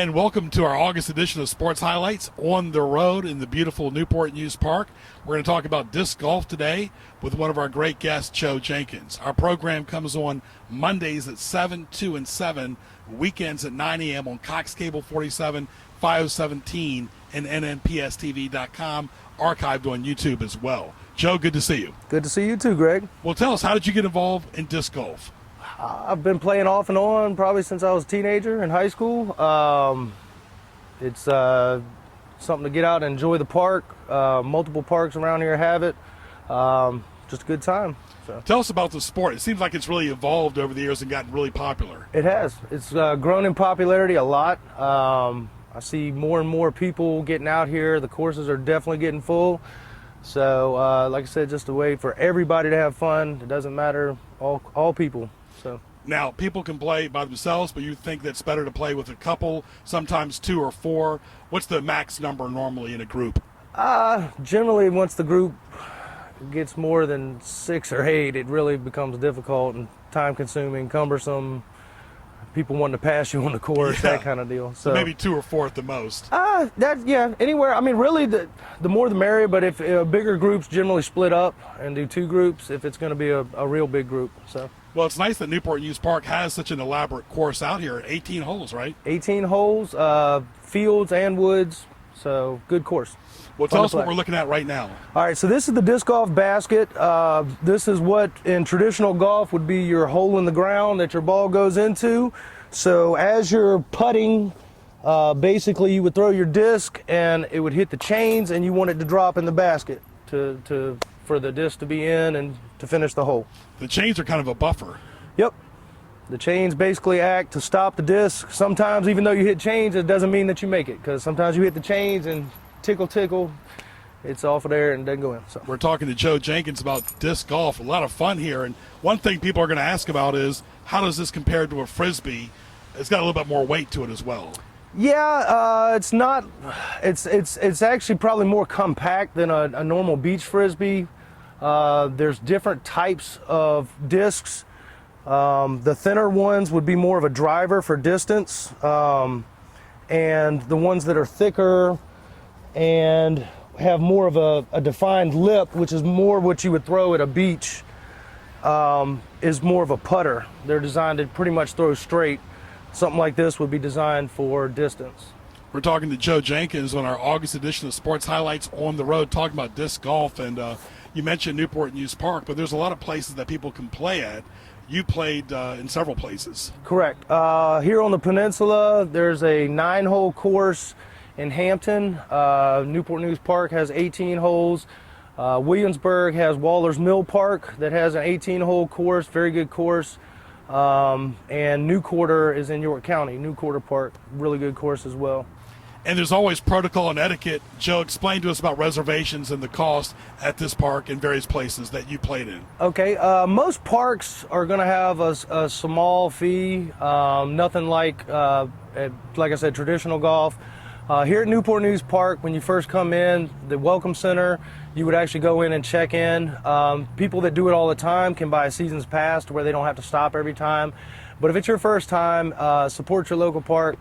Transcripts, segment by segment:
And welcome to our August edition of Sports Highlights on the road in the beautiful Newport News Park. We're going to talk about disc golf today with one of our great guests, Joe Jenkins. Our program comes on Mondays at 7, 2, and 7, weekends at 9 a.m. on Cox Cable 47, 517, and nnpstv.com, archived on YouTube as well. Joe, good to see you. Good to see you too, Greg. Well, tell us, how did you get involved in disc golf? I've been playing off and on probably since I was a teenager in high school. It's something to get out and enjoy the park. Multiple parks around here have it. Just a good time. So. Tell us about the sport. It seems like it's really evolved over the years and gotten really popular. It has. It's grown in popularity a lot. I see more and more people getting out here. The courses are definitely getting full. So, like I said, just a way for everybody to have fun. It doesn't matter, all people. So. Now, people can play by themselves, but you think that's better to play with a couple, sometimes 2 or 4. What's the max number normally in a group? Generally, once the group gets more than 6 or 8, it really becomes difficult and time-consuming, cumbersome. People wanting to pass you on the course, that kind of deal. So maybe 2 or 4 at the most. Anywhere. I mean, really, the more the merrier. But if bigger groups generally split up and do 2 groups, if it's going to be a real big group. So. Well, it's nice that Newport News Park has such an elaborate course out here. 18 holes, right? 18 holes, fields and woods. So good course. Well, tell us what we're looking at right now. All right, so this is the disc golf basket. This is what in traditional golf would be your hole in the ground that your ball goes into. So as you're putting, basically you would throw your disc and it would hit the chains and you want it to drop in the basket for the disc to be in and to finish the hole. The chains are kind of a buffer. Yep. The chains basically act to stop the disc. Sometimes even though you hit chains, it doesn't mean that you make it, because sometimes you hit the chains and tickle, it's off of there and doesn't go in. So. We're talking to Joe Jenkins about disc golf. A lot of fun here. And one thing people are going to ask about is, how does this compare to a Frisbee? It's got a little bit more weight to it as well. Yeah, it's not. It's actually probably more compact than a normal beach Frisbee. There's different types of discs. The thinner ones would be more of a driver for distance. And the ones that are thicker and have more of a defined lip, which is more what you would throw at a beach, is more of a putter. They're designed to pretty much throw straight. Something like this would be designed for distance. We're talking to Joe Jenkins on our August edition of Sports Highlights on the road, talking about disc golf. And you mentioned Newport News Park, but there's a lot of places that people can play at. You played in several places. Correct. Here on the peninsula, there's a 9-hole course in Hampton. Newport News Park has 18 holes. Williamsburg has Waller's Mill Park that has an 18-hole course, very good course. And New Quarter is in York County, New Quarter Park, really good course as well. And there's always protocol and etiquette. Joe, explain to us about reservations and the cost at this park and various places that you played in. Okay, most parks are going to have a small fee, nothing like I said, traditional golf. Here at Newport News Park, when you first come in, the Welcome Center, you would actually go in and check in. People that do it all the time can buy a season's pass to where they don't have to stop every time. But if it's your first time, support your local park.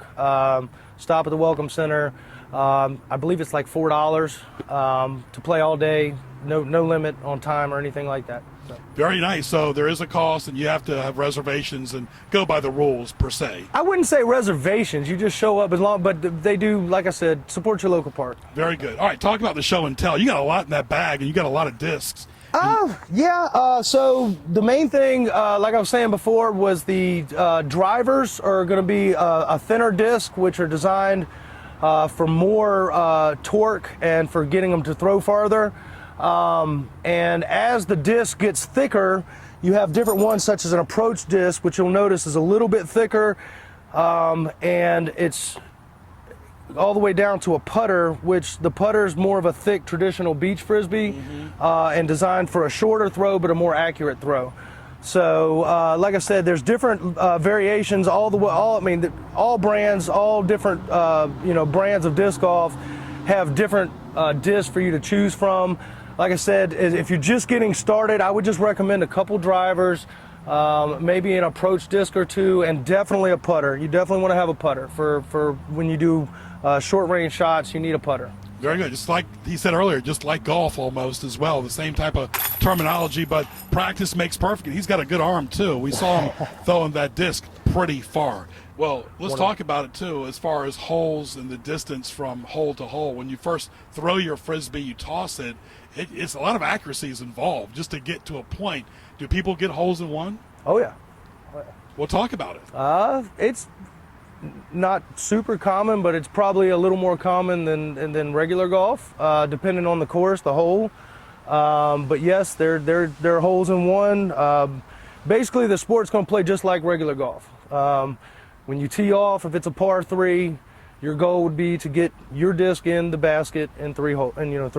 Stop at the Welcome Center. I believe it's like $4 to play all day. No limit on time or anything like that. So. Very nice. So there is a cost, and you have to have reservations and go by the rules per se. I wouldn't say reservations. You just show up as long, but they do, like I said, support your local park. Very good. All right, talk about the show and tell. You got a lot in that bag, and you got a lot of discs. So the main thing, like I was saying before, was the drivers are going to be a thinner disc, which are designed for more torque and for getting them to throw farther. And as the disc gets thicker, you have different ones, such as an approach disc, which you'll notice is a little bit thicker, and it's all the way down to a putter, which the putter is more of a thick traditional beach Frisbee, and designed for a shorter throw but a more accurate throw. So like I said, there's different variations all brands, all different brands of disc golf have different discs for you to choose from. Like I said, if you're just getting started, I would just recommend a couple drivers, maybe an approach disc or two, and definitely a putter. You definitely want to have a putter for when you do short range shots. You need a putter. Very good. Just like he said earlier, just like golf almost as well. The same type of terminology, but practice makes perfect. He's got a good arm too. We saw him throwing that disc pretty far. Well, let's talk about it too as far as holes and the distance from hole to hole. When you first throw your Frisbee, you toss it, it's a lot of accuracies involved just to get to a point. Do people get holes in one? Oh yeah. We'll talk about it. It's not super common, but it's probably a little more common than regular golf, depending on the course, the hole. But yes, there are holes in one. Basically, the sport's going to play just like regular golf. When you tee off, if it's a par 3, your goal would be to get your disc in the basket in 3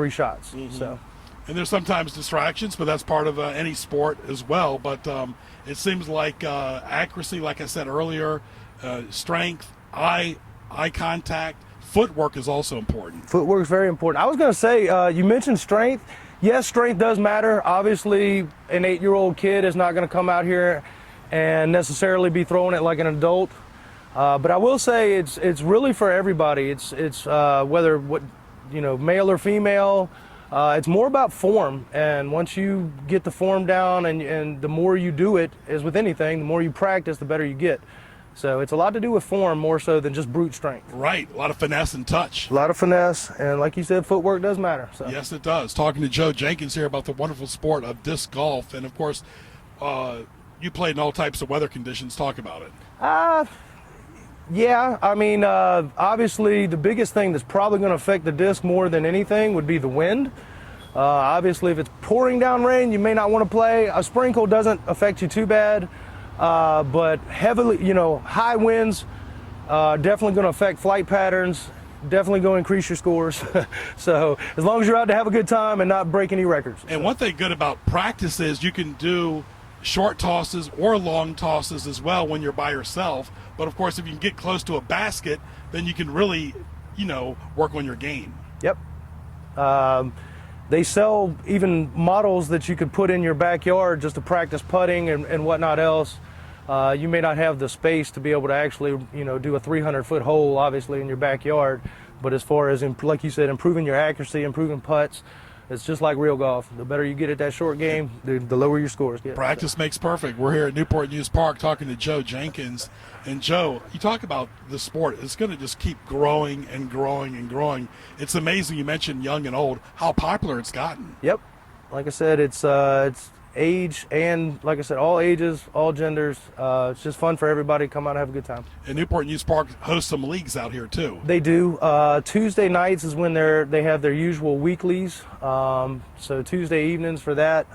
shots. Mm-hmm. So. And there's sometimes distractions, but that's part of any sport as well. But it seems like accuracy, like I said earlier, strength, eye contact, footwork is also important. Footwork is very important. I was going to say, you mentioned strength. Yes, strength does matter. Obviously, an 8-year-old kid is not going to come out here and necessarily be throwing it like an adult. But I will say it's really for everybody. It's whether male or female. It's more about form, and once you get the form down, and the more you do it, as with anything, the more you practice, the better you get. So it's a lot to do with form more so than just brute strength. Right, a lot of finesse and touch. A lot of finesse, and like you said, footwork does matter. So. Yes, it does. Talking to Joe Jenkins here about the wonderful sport of disc golf, and of course, you played in all types of weather conditions. Talk about it. Yeah, I mean, obviously the biggest thing that's probably going to affect the disc more than anything would be the wind. Obviously, if it's pouring down rain, you may not want to play. A sprinkle doesn't affect you too bad, but heavily, high winds definitely going to affect flight patterns, definitely going to increase your scores. So as long as you're out to have a good time and not break any records. And one thing good about practice is you can do short tosses or long tosses as well when you're by yourself. But of course, if you can get close to a basket, then you can really, work on your game. Yep. They sell even models that you could put in your backyard just to practice putting and whatnot else. You may not have the space to be able to actually, do a 300-foot hole, obviously, in your backyard. But as far as, like you said, improving your accuracy, improving putts, it's just like real golf. The better you get at that short game, the lower your scores get. Practice makes perfect. We're here at Newport News Park talking to Joe Jenkins. And Joe, you talk about the sport. It's going to just keep growing and growing and growing. It's amazing. You mentioned young and old, how popular it's gotten. Yep. Like I said, it's age and, like I said, all ages, all genders. It's just fun for everybody to come out and have a good time. And Newport News Park hosts some leagues out here too. They do. Tuesday nights is when they have their usual weeklies. So Tuesday evenings for that.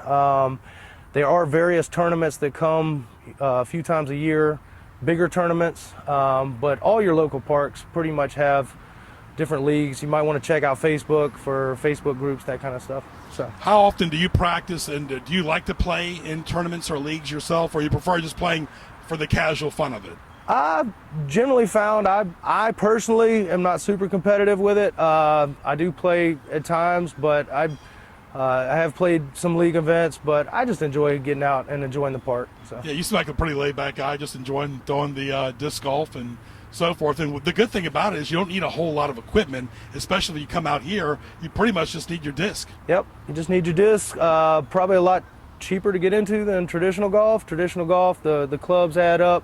There are various tournaments that come a few times a year, bigger tournaments. But all your local parks pretty much have different leagues. You might want to check out Facebook for Facebook groups, that kind of stuff. So, how often do you practice, and do you like to play in tournaments or leagues yourself, or you prefer just playing for the casual fun of it? I've generally found I personally am not super competitive with it. I do play at times, but I have played some league events, but I just enjoy getting out and enjoying the park. So. Yeah, you seem like a pretty laid-back guy, just enjoying throwing the disc golf and so forth. And the good thing about it is you don't need a whole lot of equipment, especially when you come out here. You pretty much just need your disc. Yep, you just need your disc. Probably a lot cheaper to get into than traditional golf. Traditional golf, the clubs add up.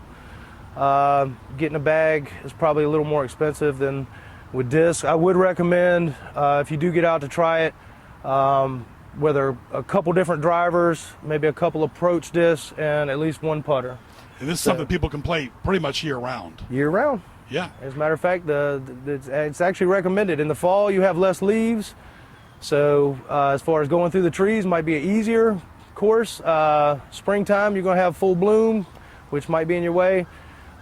Getting a bag is probably a little more expensive than with disc. I would recommend, if you do get out to try it, whether a couple different drivers, maybe a couple approach discs, and at least one putter. And this is something people can play pretty much year-round. Year-round. Yeah. As a matter of fact, it's actually recommended. In the fall, you have less leaves, so as far as going through the trees, might be an easier course. Springtime, you're going to have full bloom, which might be in your way,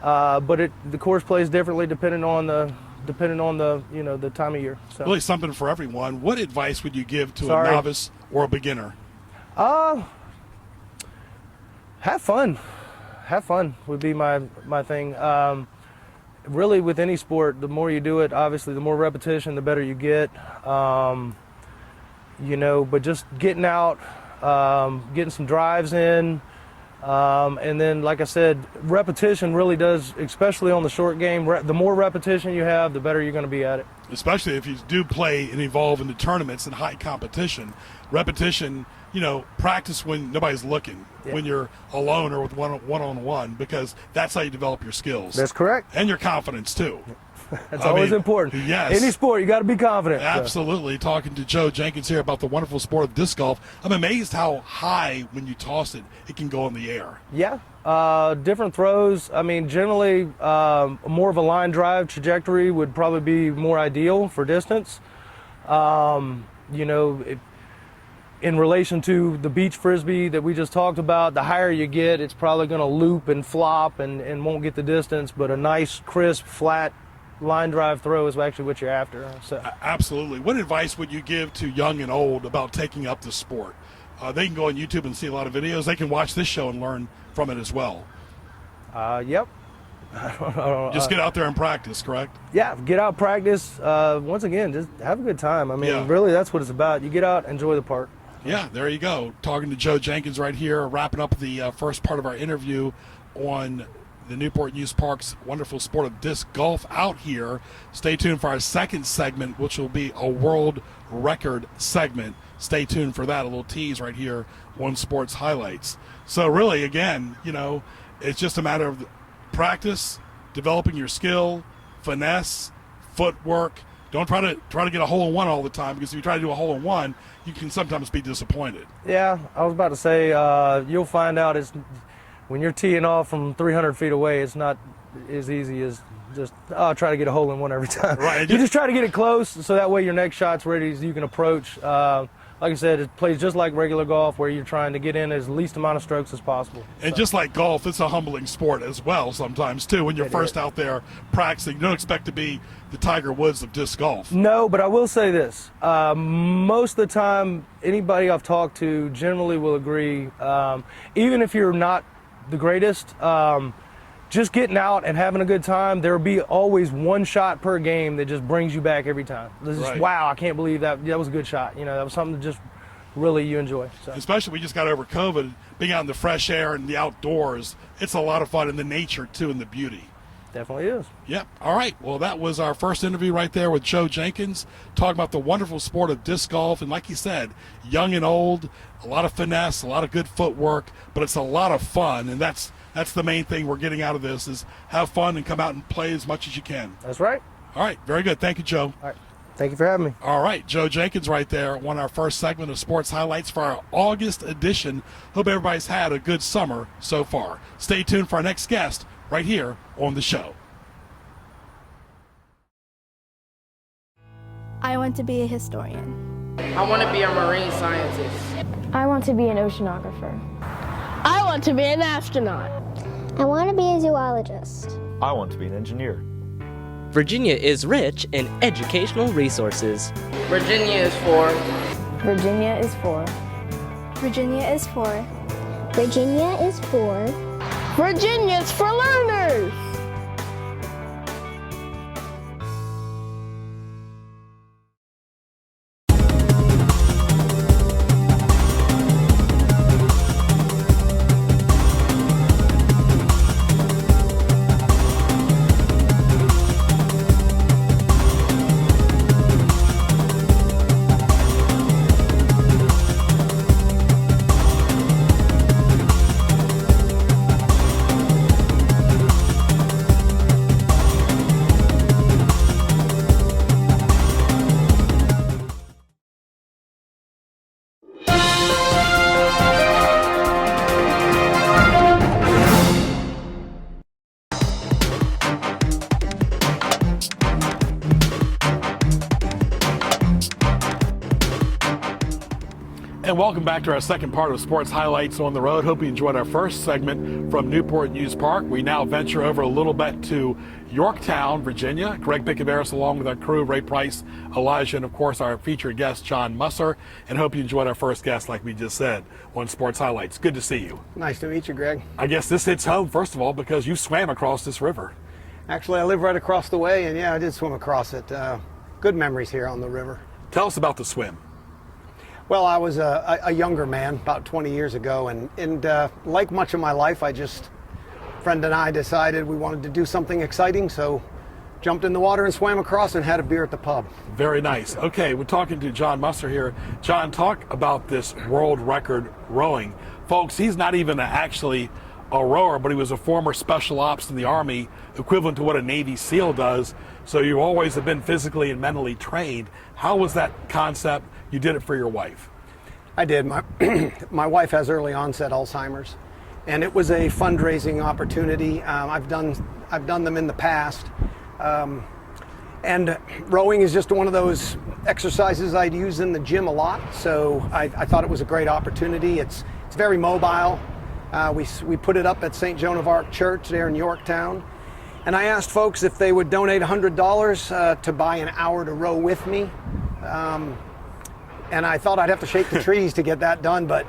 but the course plays differently depending on the the time of year. So. Really something for everyone. What advice would you give to a novice or a beginner? Have fun. Have fun would be my thing. Really, with any sport, the more you do it, obviously, the more repetition, the better you get. But just getting out, getting some drives in, And then, like I said, repetition really does, especially on the short game, the more repetition you have, the better you're going to be at it. Especially if you do play and evolve into tournaments and high competition. Repetition, practice when nobody's looking, when you're alone or with one-on-one, because that's how you develop your skills. That's correct. And your confidence, too. That's always important. Yes. Any sport, you got to be confident. Absolutely. So. Talking to Joe Jenkins here about the wonderful sport of disc golf. I'm amazed how high, when you toss it, it can go in the air. Yeah. Different throws. I mean, generally, more of a line drive trajectory would probably be more ideal for distance. In relation to the beach frisbee that we just talked about, the higher you get, it's probably going to loop and flop and won't get the distance, but a nice, crisp, flat line drive throw is actually what you're after. So. Absolutely. What advice would you give to young and old about taking up the sport? They can go on YouTube and see a lot of videos. They can watch this show and learn from it as well. Yep. Just get out there and practice, correct? Yeah, get out, practice. Once again, just have a good time. I mean, really, that's what it's about. You get out, enjoy the park. Yeah, there you go. Talking to Joe Jenkins right here, wrapping up the first part of our interview on the Newport News Park's wonderful sport of disc golf out here. Stay tuned for our second segment, which will be a world record segment. Stay tuned for that, a little tease right here on Sports Highlights. So really, again, it's just a matter of practice, developing your skill, finesse, footwork. Don't try to get a hole-in-one all the time, because if you try to do a hole-in-one, you can sometimes be disappointed. Yeah, I was about to say, you'll find out when you're teeing off from 300 feet away, it's not as easy as just try to get a hole-in-one every time. Right. You just try to get it close, so that way your next shot's ready as you can approach. Like I said, it plays just like regular golf, where you're trying to get in as least amount of strokes as possible. And just like golf, it's a humbling sport as well sometimes, too. When you're first out there practicing, you don't expect to be the Tiger Woods of disc golf. No, but I will say this. Most of the time, anybody I've talked to generally will agree, even if you're not the greatest, just getting out and having a good time, there will be always one shot per game that just brings you back every time. Wow, I can't believe that was a good shot. That was something that just really you enjoy. So. Especially we just got over COVID, being out in the fresh air and the outdoors. It's a lot of fun, in the nature, too, and the beauty. Definitely is. Yep. All right. Well, that was our first interview right there with Joe Jenkins, talking about the wonderful sport of disc golf. And like he said, young and old, a lot of finesse, a lot of good footwork, but it's a lot of fun. And that's the main thing we're getting out of this, is have fun and come out and play as much as you can. That's right. All right. Very good. Thank you, Joe. All right. Thank you for having me. All right. Joe Jenkins right there on our first segment of Sports Highlights for our August edition. Hope everybody's had a good summer so far. Stay tuned for our next guest right here on the show. I want to be a historian. I want to be a marine scientist. I want to be an oceanographer. I want to be an astronaut. I want to be a zoologist. I want to be an engineer. Virginia is rich in educational resources. Virginia is for. Virginia is for. Virginia is for. Virginia is for. Virginia's for learners. And welcome back to our second part of Sports Highlights on the Road. Hope you enjoyed our first segment from Newport News Park. We now venture over a little bit to Yorktown, Virginia. Greg Piccaveris along with our crew, Ray Price, Elijah, and of course our featured guest, John Musser. And hope you enjoyed our first guest, like we just said, on Sports Highlights. Good to see you. Nice to meet you, Greg. I guess this hits home, first of all, because you swam across this river. Actually, I live right across the way, and yeah, I did swim across it. Good memories here on the river. Tell us about the swim. Well, I was a younger man, about 20 years ago, and like much of my life, friend and I decided we wanted to do something exciting, so jumped in the water and swam across and had a beer at the pub. Very nice. Okay, we're talking to John Musser here. John, talk about this world record rowing. Folks, he's not even actually a rower, but he was a former special ops in the Army, equivalent to what a Navy SEAL does. So you always have been physically and mentally trained. How was that concept? You did it for your wife. I did. My wife has early onset Alzheimer's, and it was a fundraising opportunity. I've done them in the past, and rowing is just one of those exercises I'd use in the gym a lot. So I thought it was a great opportunity. It's very mobile. We put it up at St. Joan of Arc Church there in Yorktown, and I asked folks if they would donate $100 to buy an hour to row with me. And I thought I'd have to shake the trees to get that done, but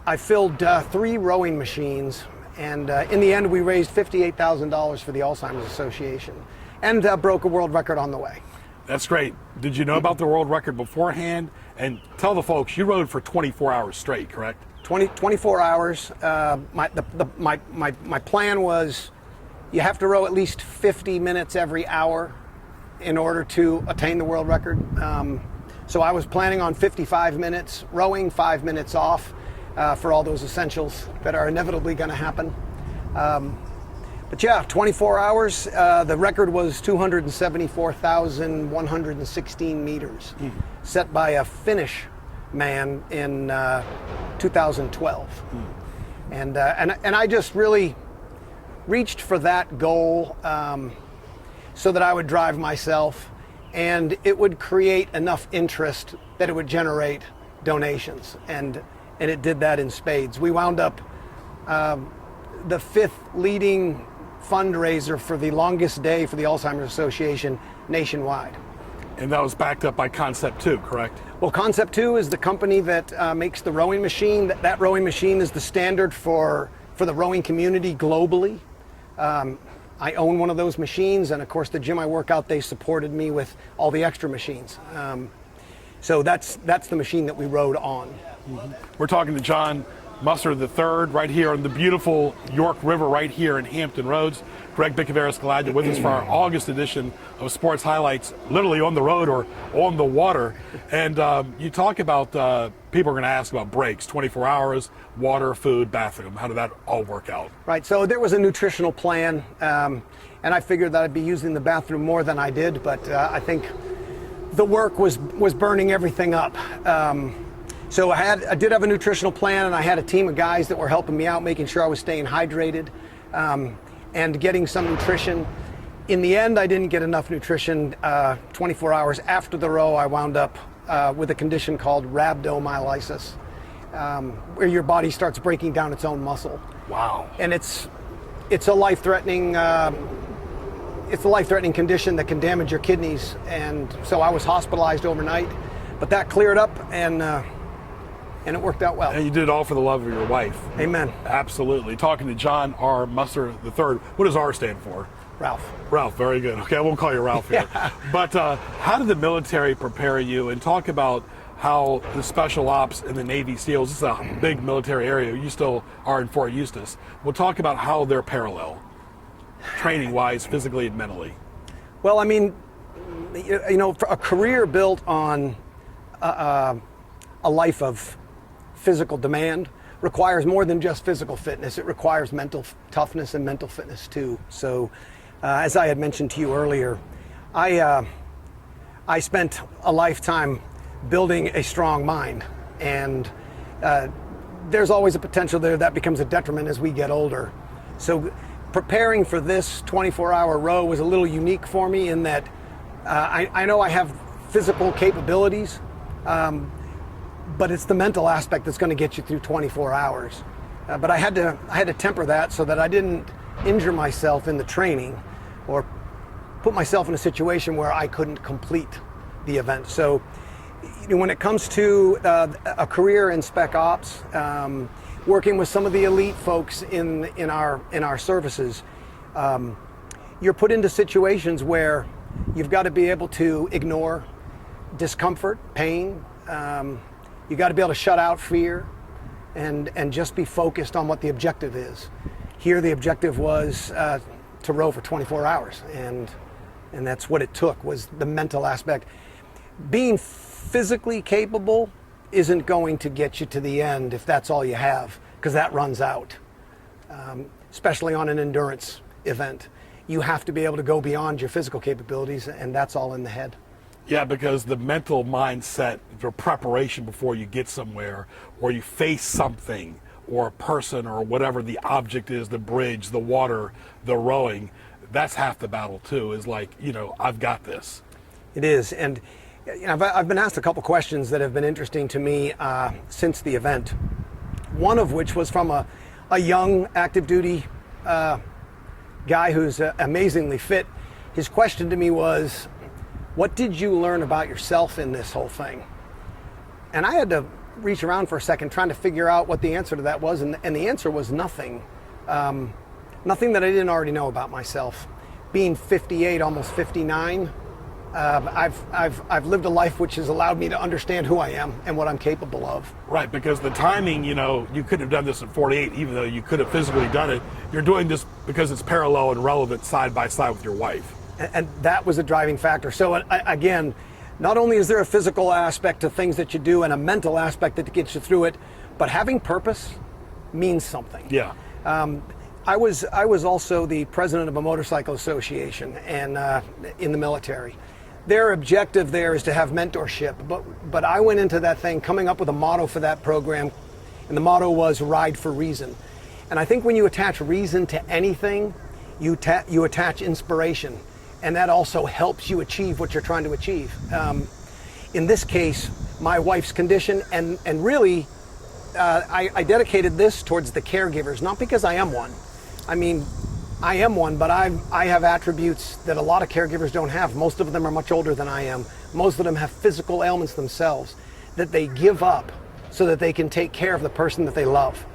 I filled 3 rowing machines, and in the end we raised $58,000 for the Alzheimer's Association, and broke a world record on the way. That's great. Did you know about the world record beforehand? And tell the folks, you rowed for 24 hours straight, correct? 24 hours. My plan was you have to row at least 50 minutes every hour in order to attain the world record. So I was planning on 55 minutes rowing, 5 minutes off for all those essentials that are inevitably going to happen. But yeah, 24 hours. The record was 274,116 meters, set by a Finnish man in 2012. And I just really reached for that goal so that I would drive myself, and it would create enough interest that it would generate donations, and it did that in spades. We wound up the 5th leading fundraiser for the longest day for the Alzheimer's Association nationwide. And that was backed up by Concept 2, correct? Well, Concept 2 is the company that makes the rowing machine. That rowing machine is the standard for the rowing community globally. I own one of those machines, and of course the gym I work out, they supported me with all the extra machines. So that's the machine that we rode on. We're talking to John Musser III right here on the beautiful York River right here in Hampton Roads. Greg Bickaveris, glad you're with us for our August edition of Sports Highlights, literally on the road or on the water. And you talk about, people are going to ask about breaks, 24 hours, water, food, bathroom. How did that all work out? Right, so there was a nutritional plan, and I figured that I'd be using the bathroom more than I did, but I think the work was burning everything up. So I did have a nutritional plan, and I had a team of guys that were helping me out, making sure I was staying hydrated and getting some nutrition. In the end, I didn't get enough nutrition. 24 hours after the row, I wound up with a condition called rhabdomyolysis, where your body starts breaking down its own muscle. Wow. And it's a life-threatening condition that can damage your kidneys. And so I was hospitalized overnight, but that cleared up, and it worked out well. And you did it all for the love of your wife. Amen. Absolutely. Talking to John R. Musser III. What does R stand for? Ralph. Ralph, very good. Okay, I won't call you Ralph here. Yeah. But how did the military prepare you? And talk about how the Special Ops and the Navy SEALs, this is a big military area. You still are in Fort Eustis. We'll talk about how they're parallel, training-wise, physically and mentally. Well, I mean, you know, a career built on a life of physical demand requires more than just physical fitness. It requires mental toughness and mental fitness too. So as I had mentioned to you earlier, I spent a lifetime building a strong mind, and there's always a potential there that becomes a detriment as we get older. So preparing for this 24-hour row was a little unique for me in that I know I have physical capabilities, but it's the mental aspect that's going to get you through 24 hours. But I had to temper that so that I didn't injure myself in the training or put myself in a situation where I couldn't complete the event. So when it comes to a career in Spec Ops, working with some of the elite folks in our services, you're put into situations where you've got to be able to ignore discomfort, pain, You got to be able to shut out fear and just be focused on what the objective is. Here the objective was to row for 24 hours, and that's what it took, was the mental aspect. Being physically capable isn't going to get you to the end if that's all you have, because that runs out, especially on an endurance event. You have to be able to go beyond your physical capabilities, and that's all in the head. Yeah, because the mental mindset, the preparation before you get somewhere, or you face something, or a person, or whatever the object is, the bridge, the water, the rowing, that's half the battle too, is like, I've got this. It is, and I've been asked a couple questions that have been interesting to me since the event. One of which was from a young active duty guy who's amazingly fit. His question to me was, what did you learn about yourself in this whole thing? And I had to reach around for a second trying to figure out what the answer to that was, and the answer was nothing. Nothing that I didn't already know about myself. Being 58, almost 59, I've lived a life which has allowed me to understand who I am and what I'm capable of. Right, because the timing, you couldn't have done this at 48, even though you could have physically done it. You're doing this because it's parallel and relevant side by side with your wife. And that was a driving factor. So again, not only is there a physical aspect to things that you do and a mental aspect that gets you through it, but having purpose means something. Yeah. I was also the president of a motorcycle association and in the military. Their objective there is to have mentorship, but I went into that thing coming up with a motto for that program, and the motto was Ride for Reason. And I think when you attach reason to anything, you attach inspiration, and that also helps you achieve what you're trying to achieve. In this case, my wife's condition, and really, I dedicated this towards the caregivers, not because I am one. I mean, I am one, but I have attributes that a lot of caregivers don't have. Most of them are much older than I am. Most of them have physical ailments themselves that they give up so that they can take care of the person that they love.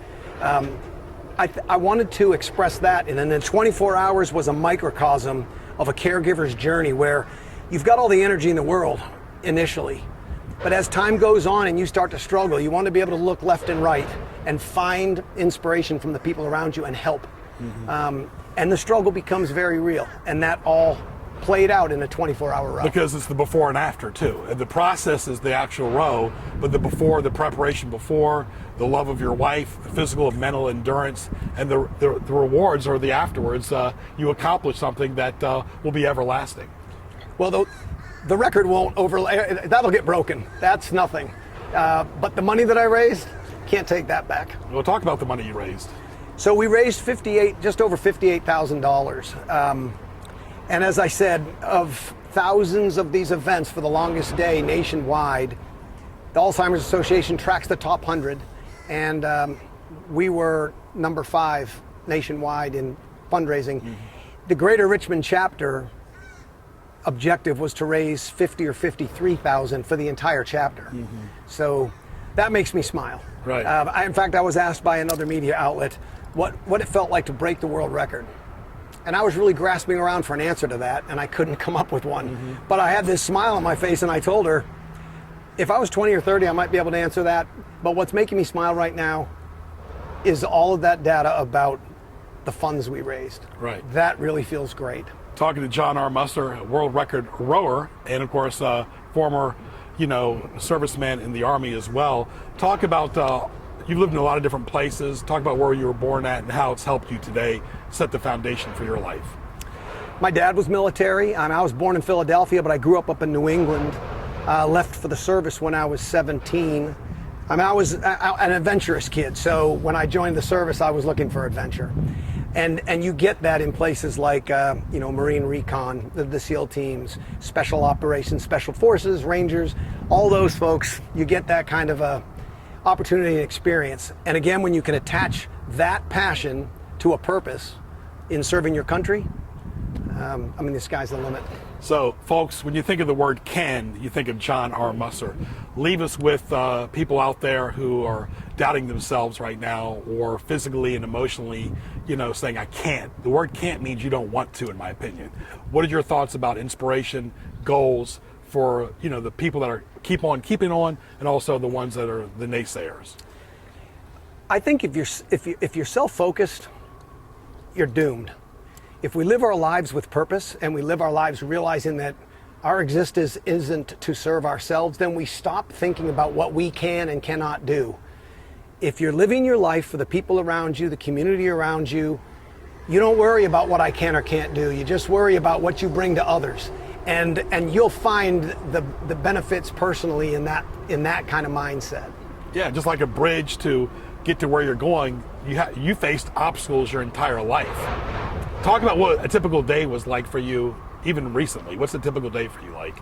I wanted to express that, and then the 24 hours was a microcosm of a caregiver's journey where you've got all the energy in the world initially, but as time goes on and you start to struggle, you want to be able to look left and right and find inspiration from the people around you and help. Mm-hmm. And the struggle becomes very real, and that all played out in a 24-hour row. Because it's the before and after too. And the process is the actual row, but the before, the preparation before, the love of your wife, the physical and mental endurance, and the rewards or the afterwards, you accomplish something that will be everlasting. Well, the record won't overlay, that'll get broken. That's nothing. But the money that I raised, can't take that back. We'll talk about the money you raised. So we raised just over $58,000. And as I said, of thousands of these events for the longest day nationwide, the Alzheimer's Association tracks the top 100, and we were number 5 nationwide in fundraising. Mm-hmm. The Greater Richmond chapter objective was to raise $50,000 or $53,000 for the entire chapter. Mm-hmm. So that makes me smile. Right. In fact, I was asked by another media outlet what it felt like to break the world record. And I was really grasping around for an answer to that, and I couldn't come up with one. Mm-hmm. But I had this smile on my face, and I told her, if I was 20 or 30, I might be able to answer that. But what's making me smile right now is all of that data about the funds we raised. Right. That really feels great. Talking to John R. Musser, a world record rower, and of course, former, serviceman in the Army as well. Talk about, you've lived in a lot of different places. Talk about where you were born at and how it's helped you today set the foundation for your life. My dad was military. I was born in Philadelphia, but I grew up in New England. Left for the service when I was 17. I was an adventurous kid, so when I joined the service, I was looking for adventure. And you get that in places like Marine Recon, the SEAL teams, Special Operations, Special Forces, Rangers, all those folks. You get that kind of a opportunity and experience. And again, when you can attach that passion to a purpose in serving your country, the sky's the limit. So, folks, when you think of the word can, you think of John R. Musser. Leave us with people out there who are doubting themselves right now, or physically and emotionally, saying, I can't. The word can't means you don't want to, in my opinion. What are your thoughts about inspiration, goals, for the people that are keep on keeping on, and also the ones that are the naysayers? I think if you're self-focused, you're doomed. If we live our lives with purpose and we live our lives realizing that our existence isn't to serve ourselves, then we stop thinking about what we can and cannot do. If you're living your life for the people around you, the community around you, you don't worry about what I can or can't do. You just worry about what you bring to others. And you'll find the benefits personally in that kind of mindset. Yeah, just like a bridge to get to where you're going, you faced obstacles your entire life. Talk about what a typical day was like for you, even recently. What's a typical day for you like?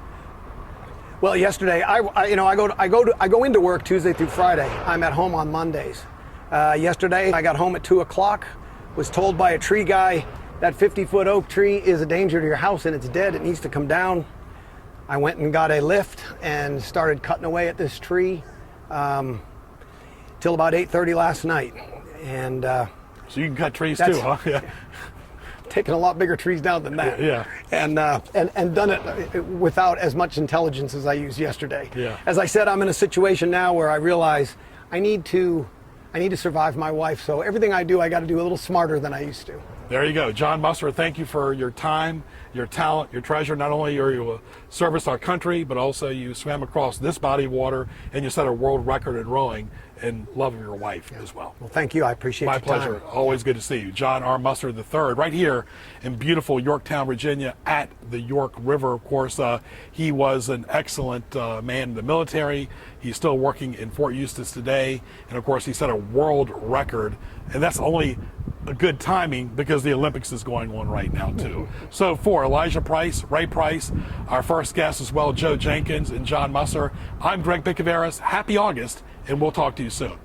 Well, yesterday, I go into work Tuesday through Friday. I'm at home on Mondays. Yesterday, I got home at 2 o'clock. Was told by a tree guy that 50-foot oak tree is a danger to your house and it's dead. It needs to come down. I went and got a lift and started cutting away at this tree till about 8:30 last night. And so you can cut trees too, huh? Yeah. Taken a lot bigger trees down than that. Yeah. And done it without as much intelligence as I used yesterday. Yeah. As I said, I'm in a situation now where I realize I need to survive my wife. So everything I do, I got to do a little smarter than I used to. There you go. John Musser, thank you for your time, your talent, your treasure. Not only are you a service our country, but also you swam across this body of water and you set a world record in rowing, and love of your wife as well. Well, thank you. I appreciate My your time. pleasure. Always good to see you. John R. Musser III, right here in beautiful Yorktown, Virginia, at the York River. Of course, he was an excellent man in the military. He's still working in Fort Eustis today. And of course, he set a world record. And that's only a good timing because the Olympics is going on right now, too. So for Elijah Price, Ray Price, our first guest as well, Joe Jenkins and John Musser, I'm Greg Picaveras. Happy August, and we'll talk to you soon.